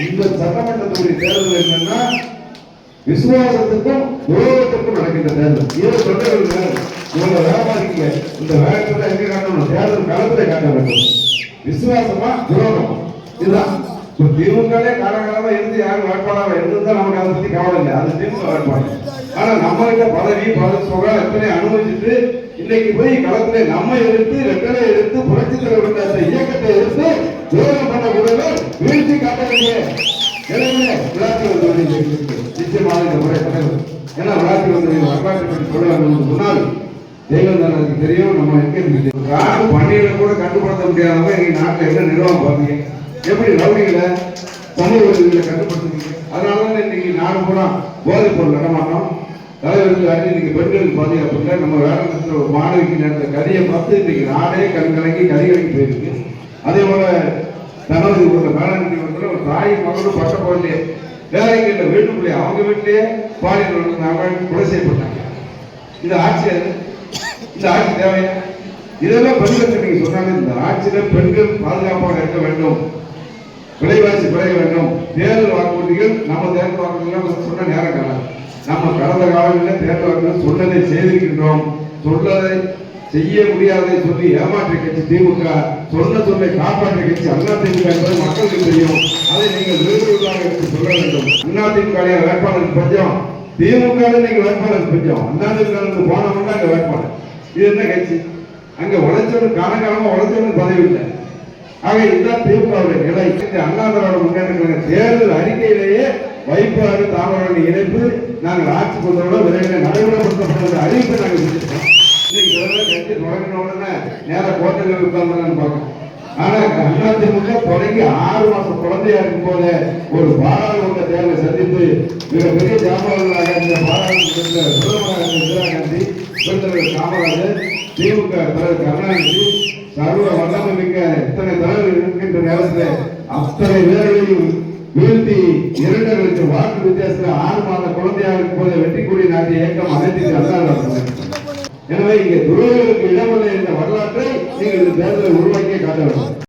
இந்த சட்டமன்றத்துடைய தேர்தல் என்னன்னா விசுவாசத்துக்கும் துரோகத்துக்கும் நடக்கின்ற தேர்தல். இதை தொண்டர்கள் இவங்க வியாபாரிங்க இந்த வேகத்துல எங்க காட்டணும், தேர்தல் களத்துல காட்ட வேண்டும். விசுவாசமா துரோகம் இதுதான். திமுகவே காலகாலமா இருந்து யாரும் வேட்பாளராக இருந்திருந்தா நமக்கு அதை பத்தி கவலை இல்லை, அது திமுக வேட்பாளர். ஆனா நம்ம கிட்ட பதவி சுகம் எத்தனை அனுபவிச்சுட்டு இன்னைக்கு போய் களத்துல நம்ம எடுத்து ரெட்டலை எடுத்து புரட்சி தலைவர் அந்த இயக்கத்தை எடுத்து துரோகம் பண்ணக்கூடியவர் வீழ்ச்சி காட்ட வேண்டிய விளையாட்டு வந்து நிச்சயமாக இந்த முறை தலைவர். ஏன்னா விளையாட்டு வந்து வரலாற்று பற்றி சொல்லுவாங்க சொன்னால் தேவந்தானுக்கு தெரியும். நம்ம எங்க காடு பணியில கூட கட்டுப்படுத்த முடியாதவங்க எங்க நாட்டில் என்ன நிர்வாகம் பார்த்தீங்க, எப்படி ரவுடிகளை சமூக விரோதிகளை கட்டுப்படுத்துவீங்க. அதனாலதான் இன்னைக்கு நாடு பூரா போதைப் பொருள் நடமாட்டம், தலைவர்கள் இன்னைக்கு பெண்களுக்கு பாதுகாப்பு இல்லை. நம்ம வேலை ஒரு மாணவிக்கு நடந்த கதையை பார்த்து இன்னைக்கு நாடே கண்கலங்கி கதிகலங்கி போயிருக்கு. அதே போல தனது ஒரு வேளாண்மை வந்து ஒரு தாய் மகளும் பட்ட போதிலே வேலைக்கு இல்லை வீட்டுக்குள்ளே அவங்க வீட்டிலேயே பாலியல் கொலை செய்யப்பட்டாங்க. இது ஆட்சி, இந்த ஆட்சி தேவையா? இதெல்லாம் பெண்களுக்கு நீங்க சொன்னாலும் இந்த ஆட்சியில பெண்கள் பாதுகாப்பாக இருக்க வேண்டும், விலைவாசி குறைய வேண்டும். தேர்தல் வாக்குறுதிகள் நம்ம தேர்தல் வாக்குறுதிகள் சொன்ன நேரம் காலம் நம்ம கடந்த காலங்களில் தேர்தல் வாக்குறுதி சொன்னதை செய்திருக்கின்றோம். சொல்லதை செய்ய முடியாததை சொல்லி ஏமாற்ற கட்சி திமுக, சொன்ன சொல்லை காப்பாற்ற கட்சி அதிமுக என்பது மக்களுக்கு தெரியும். அதை நீங்கள் விருதுகளாக எடுத்து சொல்ல வேண்டும். அதிமுக வேட்பாளருக்கு பஞ்சம், திமுக நீங்க வேட்பாளருக்கு பஞ்சம். அதிமுக போனவங்க அங்க வேட்பாளர். இது என்ன கட்சி? அங்க உழைச்சவனுக்கு காலகாலமா உழைச்சவனுக்கு பதவி இல்லை. ஆக இதுதான் திமுகவுடைய நிலை. அண்ணா திராவிட முன்னேற்ற கழக தேர்தல் அறிக்கையிலேயே வைப்பாறு தாமரை இணைப்பு நாங்கள் ஆட்சி கொண்டோட விரைவில் நடைமுறைப்படுத்தப்பட்ட அறிவிப்பை நாங்கள் செஞ்சிருக்கோம். இன்னைக்கு கட்சி தொடங்கின உடனே நேர கோட்டையில் இருக்காங்க பார்க்கணும். ஆனா அதிமுக தொடங்கி 6 மாசம் குழந்தையா இருக்கும் போதே ஒரு பாராளுமன்ற தேர்தலை சந்தித்து மிகப்பெரிய ஜாமான்களாக இந்த பாராளுமன்ற பிரதமராக இந்திரா காந்தி, பெருந்தலைவர் காமராஜர், திமுக தலைவர் கருணாநிதி, சர்வ வல்லமை மிக்க இத்தனை தலைவர்கள் இருக்கின்ற நேரத்தில் அத்தனை பேர்களையும் வீழ்த்தி 2 வாக்கு வித்தியாசத்தில் 6 மாத குழந்தையாக இருக்கும் போது வெற்றி கொடி நாட்டிய இயக்கம் அனைத்து அல்லாத. எனவே இங்கே துரோகிகளுக்கு இடமில்லை என்ற வரலாற்றை நீங்கள் இந்த தேர்தலை உருவாக்கியே காட்ட வேண்டும்.